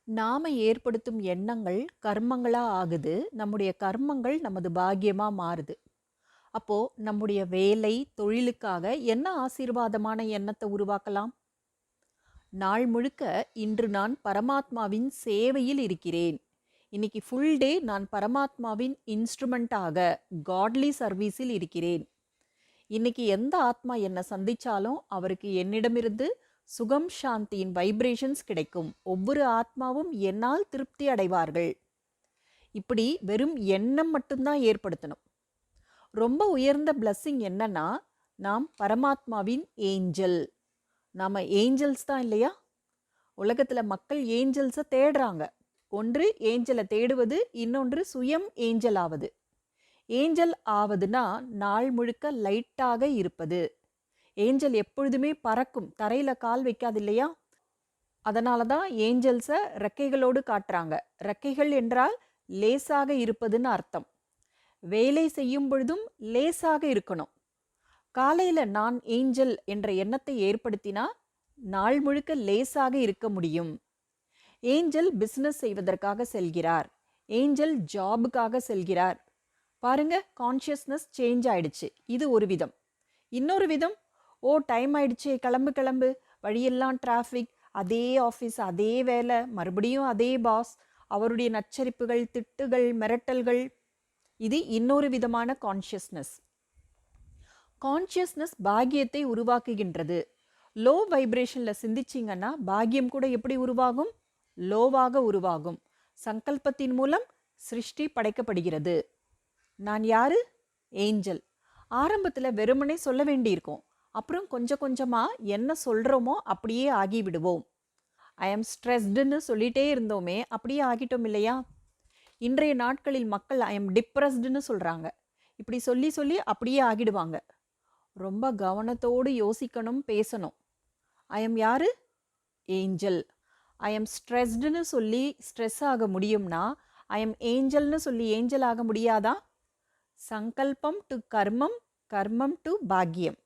நாம ஏற்படுத்தும் எண்ணங்கள் கர்மங்களா ஆகுது. நம்முடைய கர்மங்கள் நமது பாக்கியமா மாறுது. அப்போ நம்முடைய வேலை, தொழிலுக்காக என்ன ஆசீர்வாதமான எண்ணத்தை உருவாக்கலாம்? நாள் முழுக்க இன்று நான் பரமாத்மாவின் சேவையில் இருக்கிறேன். இன்னைக்கு ஃபுல் டே நான் பரமாத்மாவின் இன்ஸ்ட்ருமெண்ட்டாக காட்லி சர்வீஸில் இருக்கிறேன். இன்னைக்கு எந்த ஆத்மா என்னை சந்திச்சாலும் அவருக்கு என்னிடமிருந்து சுகம் சாந்தியின் வைப்ரேஷன்ஸ் கிடைக்கும். ஒவ்வொரு ஆத்மாவும் என்னால் திருப்தி அடைவார்கள். இப்படி வெறும் எண்ணம் மட்டும்தான் ஏற்படுத்தணும். ரொம்ப உயர்ந்த பிளஸ்ஸிங் என்னன்னா, நாம் பரமாத்மாவின் ஏஞ்சல். நாம ஏஞ்சல்ஸ் தான் இல்லையா? உலகத்தில் மக்கள் ஏஞ்சல்ஸை தேடுறாங்க. ஒன்று ஏஞ்சலை தேடுவது, இன்னொன்று சுயம் ஏஞ்சல் ஆவது. ஏஞ்சல் ஆவதுன்னா நாள் முழுக்க லைட்டாக இருப்பது. ஏஞ்சல் எப்பொழுதுமே பறக்கும், தரையில் கால் வைக்காது இல்லையா? அதனால தான் ஏஞ்சல்ஸை ரெக்கைகளோடு காட்டுறாங்க. ரெக்கைகள் என்றால் லேசாக இருப்பதுன்னு அர்த்தம். வேலை செய்யும் பொழுதும் லேசாக இருக்கணும். காலையில் நான் ஏஞ்சல் என்ற எண்ணத்தை ஏற்படுத்தினா நாள் முழுக்க லேசாக இருக்க முடியும். ஏஞ்சல் பிஸ்னஸ் செய்வதற்காக செல்கிறார், ஏஞ்சல் ஜாபுக்காக செல்கிறார். பாருங்க, கான்ஷியஸ்னஸ் சேஞ்ச் ஆயிடுச்சு. இது ஒரு விதம். இன்னொரு விதம், ஓ டைம் ஆயிடுச்சு, கிளம்பு கிளம்பு, வழியெல்லாம் டிராஃபிக், அதே ஆஃபீஸ், அதே வேலை, மறுபடியும் அதே பாஸ், அவருடைய நச்சரிப்புகள், திட்டுகள், மிரட்டல்கள். இது இன்னொரு விதமான கான்ஷியஸ்னஸ். கான்ஷியஸ்னஸ் பாக்கியத்தை உருவாக்குகின்றது. லோ வைப்ரேஷனில் சிந்திச்சிங்கன்னா பாக்கியம் கூட எப்படி உருவாகும்? லோவாக உருவாகும். சங்கல்பத்தின் மூலம் சிருஷ்டி படைக்கப்படுகிறது. நான் யாரு? ஏஞ்சல். ஆரம்பத்தில் வெறுமனே சொல்ல வேண்டியிருக்கும். அப்புறம் கொஞ்சம் கொஞ்சமாக என்ன சொல்கிறோமோ அப்படியே ஆகிவிடுவோம். ஐ எம் ஸ்ட்ரெஸ்டுன்னு சொல்லிகிட்டே இருந்தோமே, அப்படியே ஆகிட்டோம் இல்லையா? இன்றைய நாட்களில் மக்கள் ஐ எம் டிப்ரெஸ்டுன்னு சொல்கிறாங்க. இப்படி சொல்லி சொல்லி அப்படியே ஆகிடுவாங்க. ரொம்ப கவனத்தோடு யோசிக்கணும், பேசணும். ஐ எம் யாரு? ஏஞ்சல். ஐ எம் ஸ்ட்ரெஸ்டுன்னு சொல்லி ஸ்ட்ரெஸ் ஆக முடியும்னா ஐ எம் ஏஞ்சல்னு சொல்லி ஏஞ்சல் ஆக முடியாதா? சங்கல்பம் டு கர்மம், கர்மம் டு பாக்கியம்.